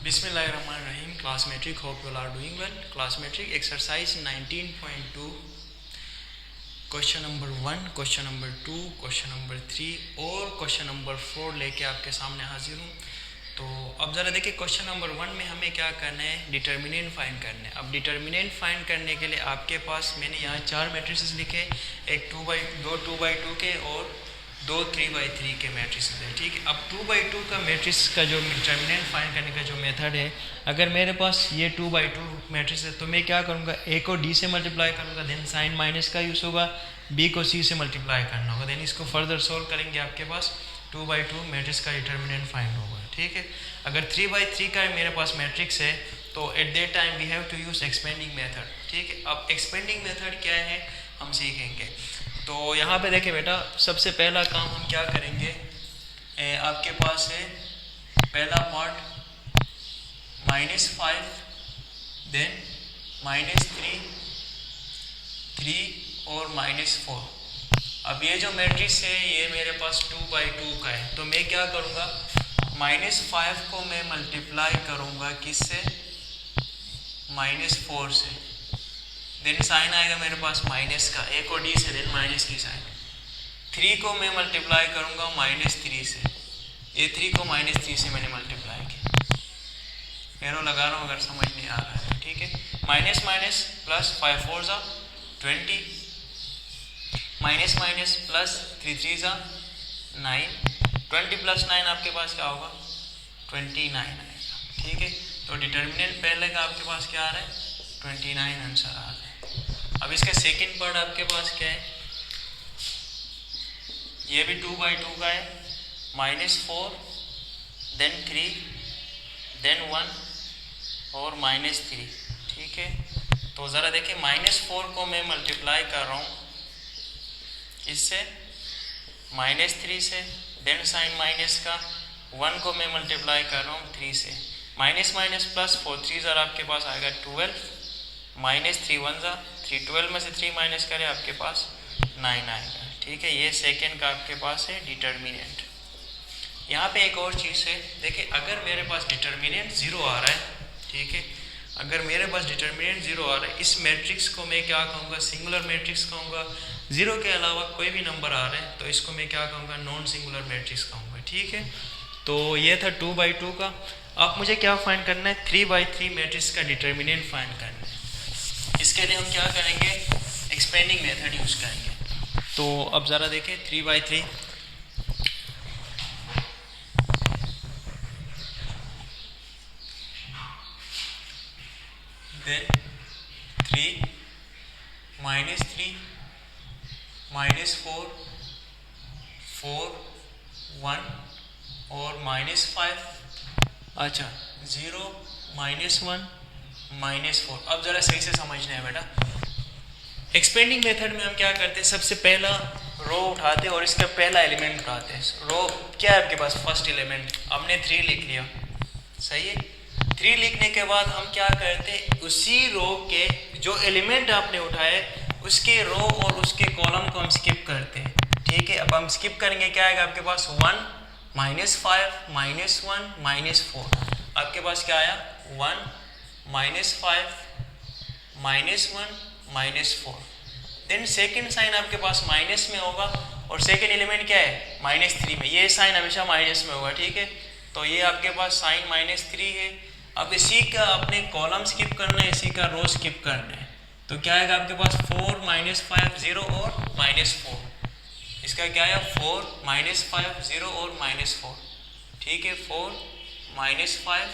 Bismillahirrahmanirrahim. Class metric, hope you all are doing well. Class metric exercise 19.2 question number 1, question number 2, question number 3 और question number 4 लेके आपके सामने हाजिर हूँ। तो अब ज़रा देखिए, क्वेश्चन नंबर 1 में हमें क्या करना है, डिटर्मिनेंट फाइंड करना है। अब डिटर्मिनेंट फाइंड करने के लिए आपके पास मैंने यहाँ 4 मैट्रिसेस लिखे, एक 2x2 के और 2 3x3 के मैट्रिसेस है, ठीक है। अब 2x2 का मैट्रिक्स का जो डिटर्मिनेंट फाइंड करने का जो मेथड है, अगर मेरे पास ये 2x2 मैट्रिक्स है तो मैं क्या करूँगा, ए को डी से मल्टीप्लाई करूँगा, देन साइन माइनस का यूज़ होगा, बी को सी से मल्टीप्लाई करना होगा, देन इसको फर्दर सोल्व करेंगे, आपके पास 2x2 मैट्रिक्स का डिटर्मिनेंट फाइंड होगा, ठीक है। अगर 3x3 का मेरे पास मैट्रिक्स है तो at that time we have to use expanding method, ठीक है। अब एक्सपेंडिंग मेथड क्या है हम सीखेंगे। तो यहाँ पे देखिए बेटा, सबसे पहला काम हम क्या करेंगे, आपके पास है पहला पार्ट -5, देन -3, 3 और -4। अब ये जो मैट्रिक्स है ये मेरे पास 2x2 का है, तो मैं क्या करूँगा, -5 को मैं मल्टीप्लाई करूँगा किससे, -4 से, देन साइन आएगा मेरे पास माइनस का, ए को डी से, देन माइनस की साइन। 3 को मैं मल्टीप्लाई करूँगा -3 से, ये 3 को -3 से मैंने मल्टीप्लाई किया, एरो लगा रहा हूँ अगर समझ नहीं आ रहा है, ठीक है। माइनस माइनस प्लस 5 4 ज़ा 20, माइनस माइनस प्लस 3 3 ज़ा 9, 20 प्लस 9 आपके पास क्या होगा, 29 आएगा, ठीक है। तो डिटर्मिनेंट पहले का आपके पास क्या आ रहा है, 29 आंसर आ रहा है। अब इसका सेकंड पार्ट आपके पास क्या है, ये भी 2x2 का है, -4, देन 3, देन 1 और -3, ठीक है। तो ज़रा देखिए, -4 को मैं मल्टीप्लाई कर रहा हूँ इससे, -3 से, देन साइन माइनस का, 1 को मैं मल्टीप्लाई कर रहा हूँ 3 से, माइनस माइनस प्लस 4 3 ज़रा आपके पास आएगा 12, -3 1 ज़ा 3, 12 में से 3 माइनस करें आपके पास 9 आएगा, ठीक है। ये सेकंड का आपके पास है डिटर्मिनेंट। यहाँ पे एक और चीज़ है, देखिए अगर मेरे पास डिटर्मिनेंट 0 आ रहा है, ठीक है, अगर मेरे पास डिटर्मिनेंट 0 आ रहा है, इस मैट्रिक्स को मैं क्या कहूँगा, सिंगुलर मैट्रिक्स कहूँगा। 0 के अलावा कोई भी नंबर आ रहे हैं तो इसको मैं क्या कहूँगा, नॉन सिंगुलर मैट्रिक्स कहूँगा, ठीक है। तो ये था 2x2 का। अब मुझे क्या फाइंड करना है, 3x3 मैट्रिक्स का डिटर्मिनेंट फाइंड करना है। इसके लिए हम क्या करेंगे, एक्सपेंडिंग मेथड यूज करेंगे। तो अब ज़रा देखें, 3x3, देन 3, -3, -4, 4, 1 और -5, अच्छा 0, -1, -4। अब ज़रा सही से समझना है बेटा, एक्सपेंडिंग मेथड में हम क्या करते हैं, सबसे पहला रो उठाते हैं और इसका पहला एलिमेंट उठाते हैं। रो क्या है आपके पास, फर्स्ट एलिमेंट, हमने 3 लिख लिया, सही है। 3 लिखने के बाद हम क्या करते हैं, उसी रो के जो एलिमेंट आपने उठाए उसके रो और उसके कॉलम को हम स्किप करते हैं, ठीक है। अब हम स्किप करेंगे, क्या आएगा आपके पास, 1, -5, -1, -4। आपके पास क्या आया, 1, -5, -1, -4। देन सेकेंड साइन आपके पास माइनस में होगा और सेकेंड एलिमेंट क्या है, -3 में, ये साइन हमेशा माइनस में होगा, ठीक है। तो ये आपके पास साइन -3 है। अब इसी का अपने कॉलम स्किप करना है, इसी का रो स्किप करना है, तो क्या आएगा आपके पास, 4, -5, 0 और -4। इसका क्या है, 4, -5, 0 और -4, ठीक है। 4, -5,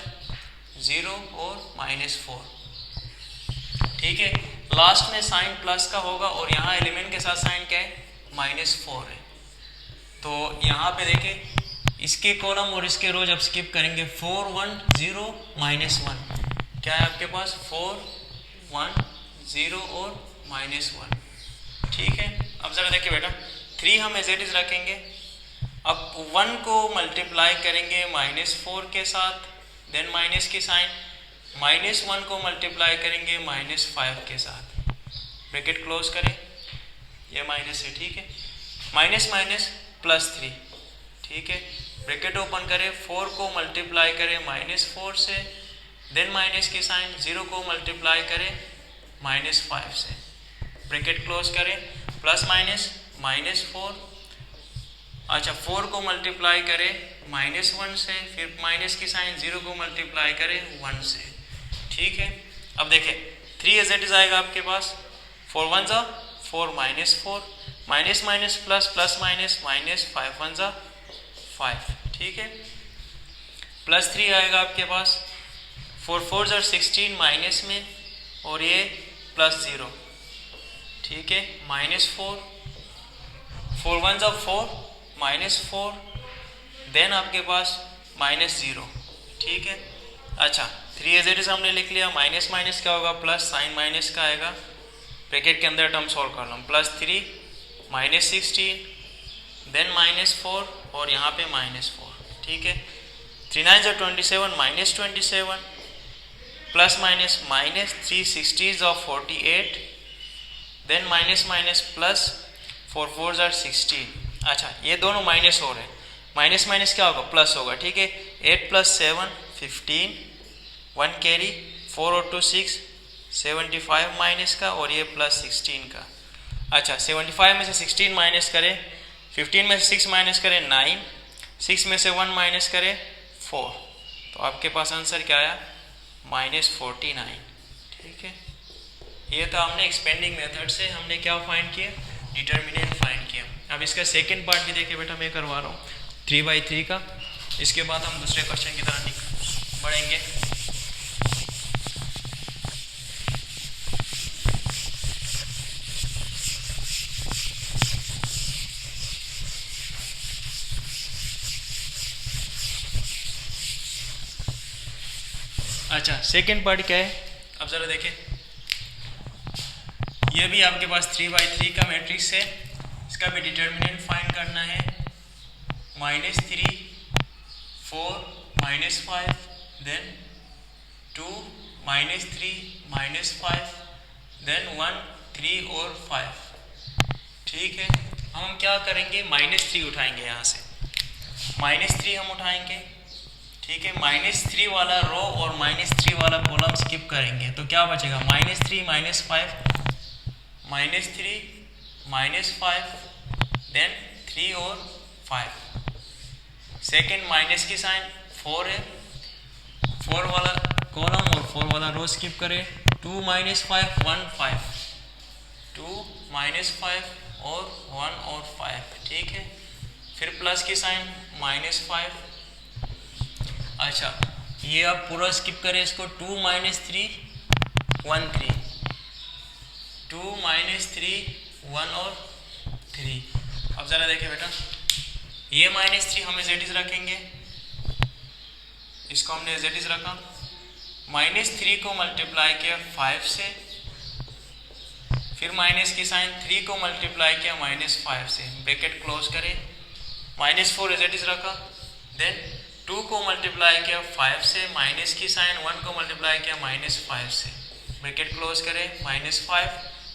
0 और -4, ठीक है। लास्ट में साइन प्लस का होगा और यहाँ एलिमेंट के साथ साइन क्या है, -4 है। तो यहाँ पे देखें, इसके कॉलम और इसके रो जब स्किप करेंगे, 4, 1, 0, -1, क्या है आपके पास, 4, 1, 0 और -1, ठीक है। अब ज़रा देखिए बेटा, 3 हम एज इट इज़ रखेंगे। अब 1 को मल्टीप्लाई करेंगे -4 के साथ, देन माइनस की साइन, -1 को मल्टीप्लाई करेंगे -5 के साथ, ब्रैकेट क्लोज करें, ये माइनस है, ठीक है। माइनस माइनस +3, ठीक है। ब्रैकेट ओपन करें, 4 को मल्टीप्लाई करें -4 से, देन माइनस की साइन 0 को मल्टीप्लाई करें -5 से, ब्रैकेट क्लोज करें, प्लस माइनस -4, अच्छा 4 को मल्टीप्लाई करें -1 से, फिर माइनस की साइन 0 को मल्टीप्लाई करें 1 से, ठीक है। अब देखें 3 एज इट इज आएगा आपके पास, 4 1 जा 4 -4, minus minus plus, plus minus minus, 5 1 जा 5, ठीक है। प्लस 3 आएगा आपके पास, 4 4 जा 16 माइनस में, और ये प्लस 0, ठीक है, -4, 4 1 जा 4 -4, देन आपके पास -0, ठीक है। अच्छा 3 एज इट इज हमने लिख लिया, माइनस माइनस क्या होगा प्लस, साइन माइनस का आएगा, ब्रैकेट के अंदर टर्म सॉल्व कर लो, +3 -16, देन -4 और यहाँ पे -4, ठीक है। 3 9 जा 27 -27, प्लस माइनस माइनस, 3 60 जा 48, देन माइनस माइनस प्लस, 4 4 जा 16, अच्छा ये दोनों माइनस हो रहे हैं, माइनस माइनस क्या होगा प्लस होगा, ठीक है। 8 + 7 15, 1 कैरी, 4 और 2 6, 75 माइनस का, और ये +16 का। अच्छा 75 में से 16 माइनस करें, 15 में से 6 माइनस करें 9, 6 में से 1 माइनस करें 4, तो आपके पास आंसर क्या आया -49, ठीक है। ये था हमने एक्सपेंडिंग मेथड से हमने क्या फाइंड किया, डिटर्मिनेंट फाइंड किया। अब इसका सेकंड पार्ट भी देखिए बेटा, मैं करवा रहा हूँ 3/3 का, इसके बाद हम दूसरे क्वेश्चन की तरफ बढ़ेंगे। अच्छा सेकंड पार्ट क्या है, अब ज़रा देखें, ये भी आपके पास 3/3 का मैट्रिक्स है, इसका भी डिटर्मिनेंट फाइंड करना है, -3 4 -5, देन 2 -3 -5, देन 1 3 और 5, ठीक है। हम क्या करेंगे, -3 उठाएंगे, यहाँ से -3 हम उठाएंगे, ठीक है। -3 वाला रो और -3 वाला कॉलम स्किप करेंगे, तो क्या बचेगा -3 -5, -3 -5, देन 3 और 5, सेकेंड माइनस की साइन 4 है, 4 वाला कॉलम और 4 वाला रो स्किप करें, 2 -5 1 5, 2 -5 और 1 और 5, ठीक है। फिर प्लस की साइन -5, अच्छा ये आप पूरा स्किप करें इसको, 2 -3 1 3, 2 -3 1 और 3। अब ज़रा देखें बेटा, ये -3 हम एज रखेंगे, इसको हमने एज रखा, -3 को मल्टीप्लाई किया 5 से, फिर माइनस की साइन 3 को मल्टीप्लाई किया -5 से, ब्रैकेट क्लोज करें, -4 एज रखा, देन 2 को मल्टीप्लाई किया 5 से, माइनस की साइन 1 को मल्टीप्लाई किया -5 से, ब्रैकेट क्लोज करें, -5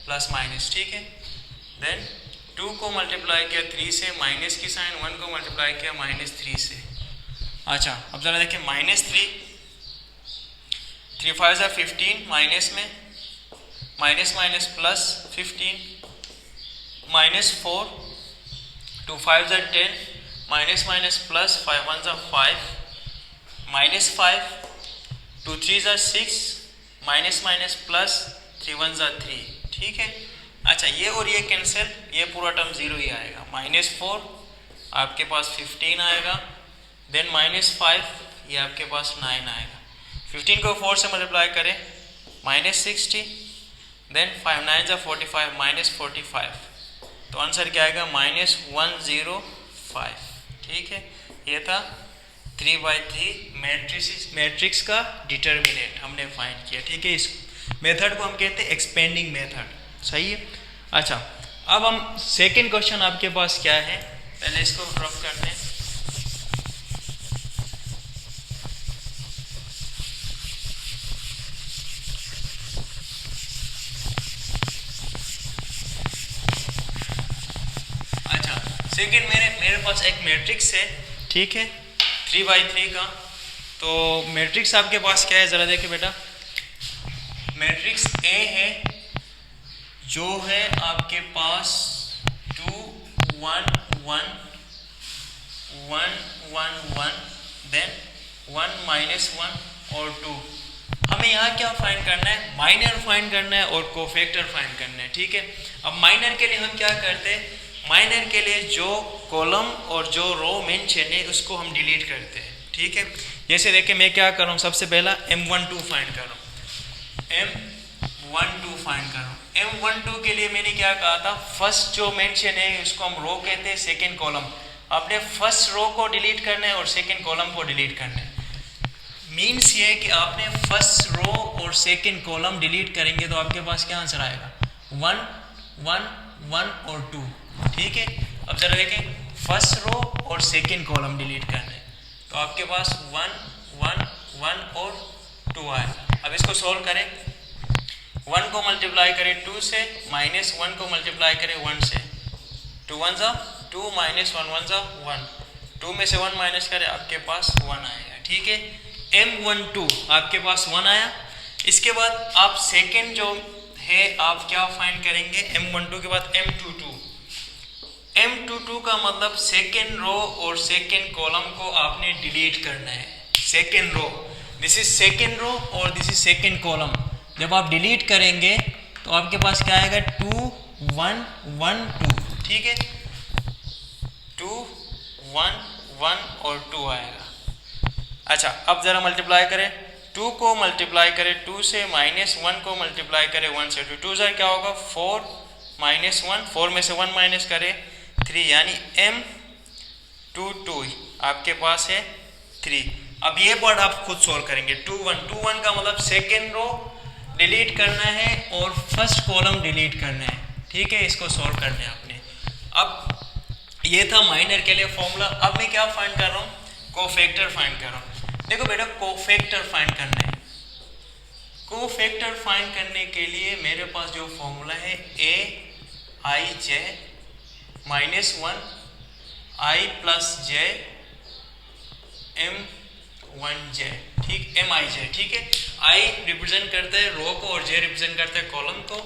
प्लस माइनस, ठीक है। देन 2 को मल्टीप्लाई किया 3 से, माइनस की साइन 1 को मल्टीप्लाई किया -3 से। अच्छा अब ज़रा देखिए, -3 3 5 जा 15, माइनस में माइनस माइनस प्लस 15, -4 2 5 जा 10, माइनस माइनस प्लस 5 1 जा 5, -5 2 3 जा 6, माइनस माइनस प्लस 3 1 जा 3, ठीक है। अच्छा ये और ये कैंसिल, ये पूरा टर्म 0 ही आएगा, -4 आपके पास 15 आएगा, देन -5 ये आपके पास 9 आएगा, 15 को 4 से मल्टीप्लाई करें -60, देन 5 9 जा 45 -45, तो आंसर क्या आएगा -105, ठीक है। ये था 3/3 मैट्रिक्स का डिटर्मिनेंट हमने फाइंड किया, ठीक है। इस मेथड को हम कहते हैं एक्सपेंडिंग मेथड, सही है। अच्छा अब हम सेकंड क्वेश्चन आपके पास क्या है, पहले इसको रफ करते हैं। अच्छा सेकंड मेरे पास एक मैट्रिक्स है, ठीक है, 3/3 का, तो मैट्रिक्स आपके पास क्या है ज़रा देखिए बेटा, मैट्रिक्स ए है जो है आपके पास 2 1 1 1 1 1 देन 1 -1 और 2। हमें यहाँ क्या फाइंड करना है, माइनर फाइंड करना है और कोफैक्टर फाइंड करना है, ठीक है। अब माइनर के लिए हम क्या करते हैं, माइनर के लिए जो कॉलम और जो रो मेंशन है उसको हम डिलीट करते हैं, ठीक है। जैसे देखिए मैं क्या कर रहा हूँ, सबसे पहला M12 फाइंड कर रहा हूँ, M12 फाइंड कर रहा हूँ। M12 के लिए मैंने क्या कहा था, फर्स्ट जो मेंशन है उसको हम रो कहते हैं, सेकेंड कॉलम। आपने फर्स्ट रो को डिलीट करना है और सेकेंड कॉलम को डिलीट करना है। मीन्स ये है कि आपने फर्स्ट रो और सेकेंड कॉलम डिलीट करेंगे तो आपके पास क्या आंसर आएगा, 1 1 1 और 2, ठीक है। अब जरा देखें, फर्स्ट रो और सेकेंड कॉलम डिलीट करना है तो आपके पास 1 1 1 और 2 आएगा। अब इसको सोल्व करें, 1 को मल्टीप्लाई करें 2 से, -1 को मल्टीप्लाई करें 1 से, 2 1 जा 2 -1 1 जा 1, 2 में से 1 माइनस करें आपके पास 1 आएगा, ठीक है। M12 आपके पास 1 आया। इसके बाद आप सेकेंड जो है आप क्या फाइंड करेंगे, M12 के बाद M22। M22 का मतलब सेकेंड रो और सेकेंड कॉलम को आपने डिलीट करना है। Second row, this is second row और दिस इज सेकेंड कॉलम। जब आप डिलीट करेंगे तो आपके पास क्या आएगा, 2 1 1 2, ठीक है। 2 1 1 और 2 आएगा। अच्छा, अब जरा मल्टीप्लाई करें, 2 को मल्टीप्लाई करें 2 से, -1 को मल्टीप्लाई करें 1 से, 2 से क्या होगा 4 -1, 4 में से 1 माइनस करें 3, यानी M22 आपके पास है 3। अब ये पार्ट आप खुद सोल्व करेंगे, 2 1 का मतलब सेकेंड रो डिलीट करना है और फर्स्ट कॉलम डिलीट करना है, ठीक है। इसको सोल्व करना है आपने। अब ये था माइनर के लिए फॉर्मूला। अब मैं क्या फाइंड कर रहा हूँ, कोफैक्टर फाइंड कर रहा हूँ। देखो बेटा, कोफैक्टर फाइंड करना है। कोफैक्टर फाइंड करने के लिए मेरे पास जो फॉर्मूला है Aij -1 I + j M1j, ठीक, Mij, ठीक है। I रिप्रेजेंट करता है रो को और J रिप्रेजेंट करता है कॉलम को।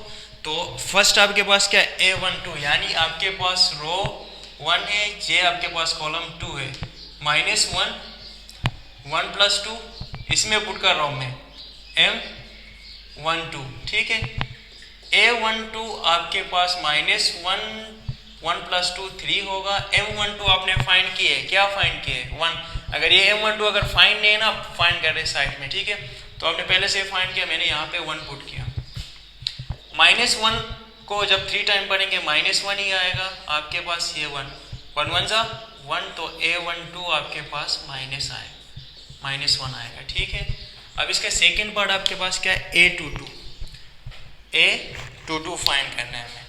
तो फर्स्ट आपके पास क्या है, A12, यानी आपके पास रो 1 है, J आपके पास कॉलम 2 है, -1 1 + 2, इसमें पुट कर रहा हूँ मैं M12, ठीक है। A12 आपके पास -1 1 + 2 3 होगा। M12 आपने फाइंड किए, क्या फाइंड किए 1। अगर ये M12 अगर फाइंड नहीं है ना, फाइंड कर रहे साइड में, ठीक है। तो आपने पहले से फाइंड किया, मैंने यहाँ पे 1 पुट किया। -1 को जब 3 टाइम पढ़ेंगे -1 ही आएगा आपके पास, ये 1 1 जा 1, तो A12 आपके पास -1 आएगा, ठीक है। अब इसका सेकेंड पार्ट आपके पास क्या है, A22 फाइंड करना है हमें,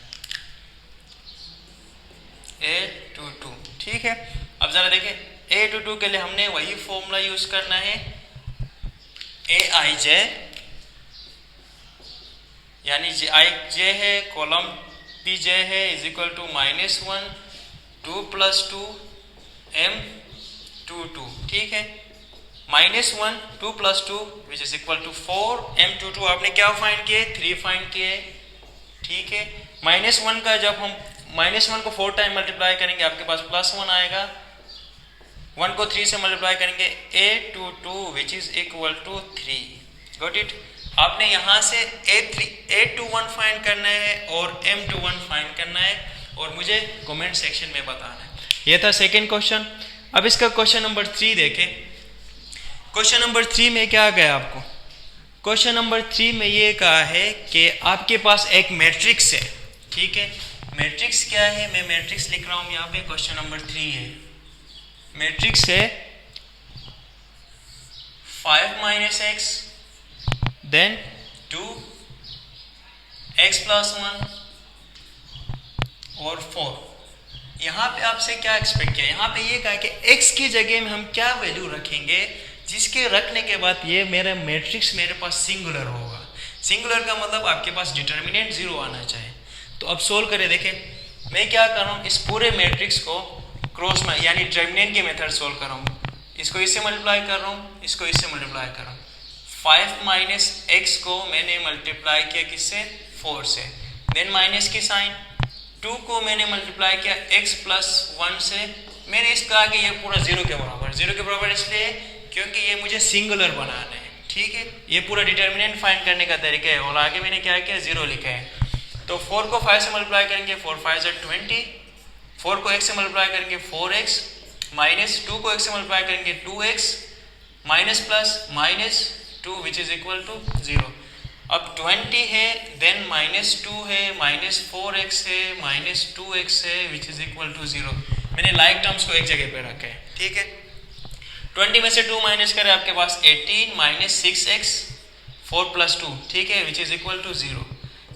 A22, ठीक है। अब जरा देखें, A22 के लिए हमने वही फॉर्मूला यूज करना है, Aij यानी Ij है, कॉलम Pj है, = -1 2 + 2 M22, ठीक है। -1 2 + 2 which is equal to 4, M22 आपने क्या फाइंड किए, 3 फाइंड किए, ठीक है। -1 का जब हम -1 को 4 टाइम मल्टीप्लाई करेंगे आपके पास +1 आएगा। 1 को 3 से मल्टीप्लाई करेंगे, A22 which is equal to 3। Got it. आपने यहाँ से A21 फाइंड करना है और M21 फाइंड करना है और मुझे कमेंट सेक्शन में बताना है। ये था सेकेंड क्वेश्चन। अब इसका क्वेश्चन नंबर 3 देखें। क्वेश्चन नंबर 3 में क्या गया आपको, क्वेश्चन नंबर 3 में ये कहा है कि आपके पास एक मैट्रिक्स है, ठीक है। मैट्रिक्स क्या है, मैं मैट्रिक्स लिख रहा हूँ यहाँ पे, क्वेश्चन नंबर 3 है। मैट्रिक्स है 5 - x देन 2 x + 1 और 4। यहाँ पे आपसे क्या एक्सपेक्ट किया, यहाँ पे ये कहा कि x की जगह में हम क्या वैल्यू रखेंगे जिसके रखने के बाद ये मेरा मैट्रिक्स मेरे पास सिंगुलर होगा। सिंगुलर का मतलब आपके पास डिटर्मिनेंट 0 आना चाहिए। तो अब सोल्व करें, देखें मैं क्या कर रहा हूँ, इस पूरे मैट्रिक्स को क्रॉस में यानी डिटर्मिनेंट के मेथड सोल्व कर रहा हूँ। इसको इससे मल्टीप्लाई कर रहा हूँ, इसको इससे मल्टीप्लाई कर रहा हूँ। 5 माइनस एक्स को मैंने मल्टीप्लाई किया किससे, 4 से। देन माइनस की साइन, 2 को मैंने मल्टीप्लाई किया x प्लस 1 से। मैंने इसका आगे ये पूरा जीरो के बराबर इसलिए क्योंकि ये मुझे सिंगुलर बनाना है, ठीक है। ये पूरा डिटर्मिनेंट फाइंड करने का तरीका है, और आगे मैंने क्या किया, जीरो लिखा है। तो 4 को 5 से मल्टीप्लाई करेंगे, 4 5 20, 4 को x से मल्टीप्लाई करेंगे 4x, माइनस 2 को x से मल्टीप्लाई करेंगे 2x, minus plus minus 2 which is equal to 0। अब 20 है, देन माइनस 2 है, माइनस 4x है, माइनस 2x है विच इज इक्वल टू 0। मैंने लाइक टर्म्स को एक जगह पे रखा है, ठीक है। 20 में से 2 माइनस करें आपके पास 18 माइनस 6x 4 प्लस 2, ठीक है, which is equal to 0।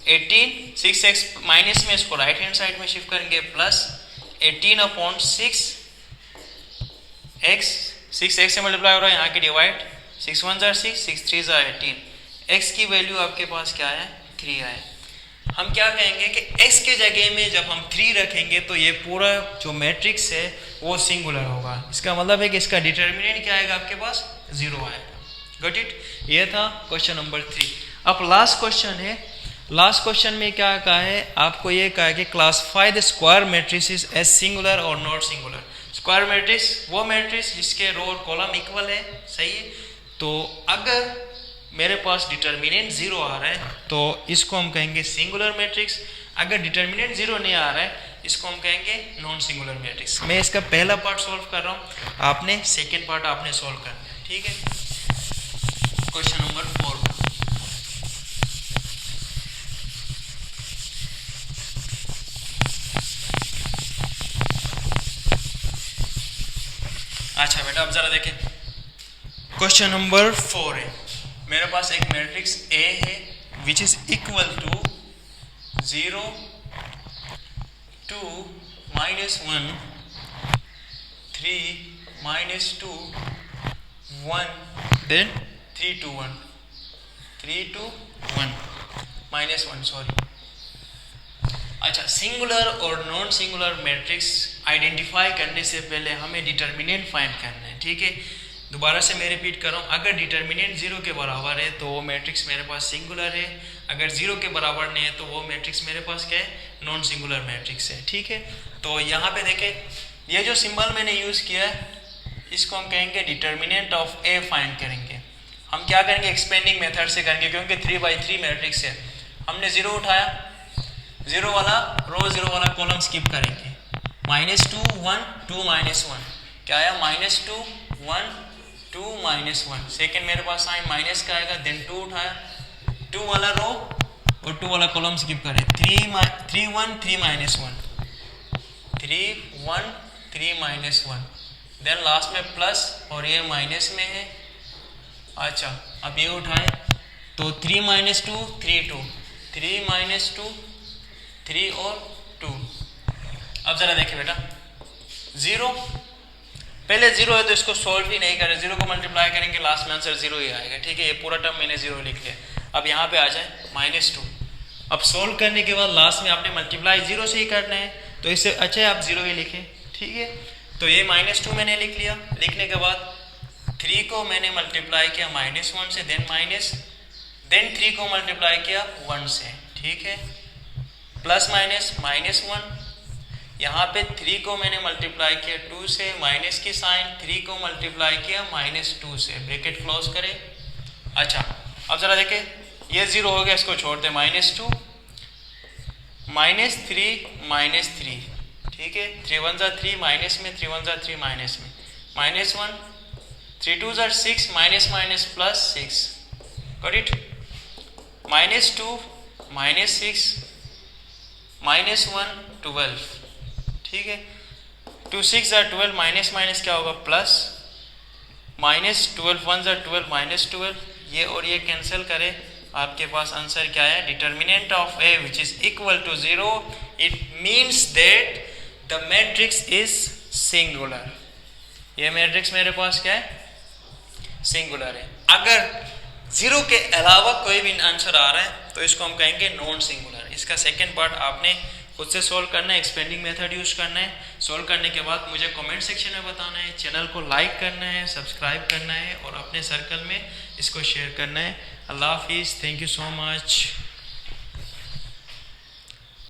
18 6x minus में इसको राइट हैंड साइड में शिफ्ट करेंगे, प्लस 18 अपॉन 6x, 6x से मल्टीप्लाई हो रहा है, यहाँ की डिवाइड, 6 1 जार 6, 6 3 जार 18। x की वैल्यू आपके पास क्या है, 3 आए। हम क्या कहेंगे कि x के जगह में जब हम 3 रखेंगे तो ये पूरा जो मैट्रिक्स है वो सिंगुलर होगा। इसका मतलब है कि इसका डिटर्मिनेंट क्या आएगा आपके पास, 0 आएगा। Got it. ये था क्वेश्चन नंबर 3। अब लास्ट क्वेश्चन है। लास्ट क्वेश्चन में क्या कहा है, आपको ये कहा है कि classify the square matrices as singular और नॉट सिंगुलर। स्क्वायर मैट्रिक्स वो मैट्रिक्स जिसके रो और कॉलम इक्वल है, सही है। तो अगर मेरे पास डिटर्मिनेंट 0 आ रहा है तो इसको हम कहेंगे सिंगुलर मैट्रिक्स। अगर डिटर्मिनेंट 0 नहीं आ रहा है इसको हम कहेंगे नॉन सिंगुलर मैट्रिक्स। मैं इसका पहला पार्ट सॉल्व कर रहा हूँ, आपने सेकेंड पार्ट आपने सॉल्व करना है, ठीक है। Question number 4। अच्छा बेटा अब जरा देखें, क्वेश्चन नंबर 4 है। मेरे पास एक मैट्रिक्स A है which is equal to 0 2 -1 3 -2 1 then 3 2 1 3 2 1 -1 sorry. अच्छा, सिंगुलर और नॉन सिंगुलर मैट्रिक्स आइडेंटिफाई करने से पहले हमें डिटर्मिनेंट फाइंड करना है, ठीक है। दोबारा से मैं रिपीट कर रहा हूँ, अगर डिटर्मिनेंट 0 के बराबर है तो वो मैट्रिक्स मेरे पास सिंगुलर है, अगर 0 के बराबर नहीं है तो वो मैट्रिक्स मेरे पास क्या है, नॉन सिंगुलर मैट्रिक्स है, ठीक है। तो यहाँ पे देखें, ये जो सिंबल मैंने यूज़ किया है इसको हम कहेंगे डिटर्मिनेंट ऑफ ए फाइंड करेंगे। हम क्या करेंगे, एक्सपेंडिंग मेथड से करेंगे, क्योंकि 3/3 मैट्रिक्स है। हमने 0 उठाया, 0 वाला रो 0 वाला कॉलम स्किप करेंगे, -2 1 2 -1 क्या आया, -2 1 2 -1। सेकेंड मेरे पास साइन माइनस का आएगा, देन 2 उठाया, 2 वाला रो और 2 वाला कॉलम स्किप करें, 3 1 3 1 3 1 3 -1, देन लास्ट में प्लस और ये माइनस में है। अच्छा अब ये उठाएं तो 3 -2 3 2 3 -2 3 और 2। अब जरा देखिए बेटा, 0 पहले 0 है तो इसको सॉल्व ही नहीं करें, 0 को मल्टीप्लाई करेंगे लास्ट में आंसर 0 ही आएगा, ठीक है। ये पूरा टर्म मैंने 0 लिख लिया। अब यहाँ पे आ जाए -2। अब सॉल्व करने के बाद लास्ट में आपने मल्टीप्लाई 0 से ही करना है, तो इससे अच्छा है आप 0 ही लिखें, ठीक है। तो ये -2 मैंने लिख लिया। लिखने के बाद 3 को मैंने मल्टीप्लाई किया -1 से, देन 3 को मल्टीप्लाई किया 1 से, ठीक है, प्लस माइनस -1। यहाँ पे 3 को मैंने मल्टीप्लाई किया 2 से, माइनस की साइन, 3 को मल्टीप्लाई किया -2 से, ब्रैकेट क्लोज करें। अच्छा अब जरा देखें, ये 0 हो गया, इसको छोड़ दें, -2 -3 ठीक है, 3 1 ज़ा 3 माइनस में, 3 1 ज़ा 3 माइनस में, -1 3 2 ज़ा 6 माइनस प्लस 6, गॉट इट। -2 -6 -1 12, ठीक है। 2 6 ज़ा 12 माइनस क्या होगा, प्लस, -12 1 ज़ा 12 -12, ये और ये कैंसिल करें, आपके पास आंसर क्या है, determinant of A which is equal to 0। It means that the matrix is singular. ये मैट्रिक्स मेरे पास क्या है, सिंगुलर है। अगर 0 के अलावा कोई भी आंसर आ रहा है तो इसको हम कहेंगे नॉन सिंगुलर। इसका सेकेंड पार्ट आपने खुद से सॉल्व करना है, एक्सपेंडिंग मेथड यूज करना है, सॉल्व करने के बाद मुझे कमेंट सेक्शन में बताना है, चैनल को लाइक करना है, सब्सक्राइब करना है और अपने सर्कल में इसको शेयर करना है। अल्लाह हाफिज़, थैंक यू सो मच।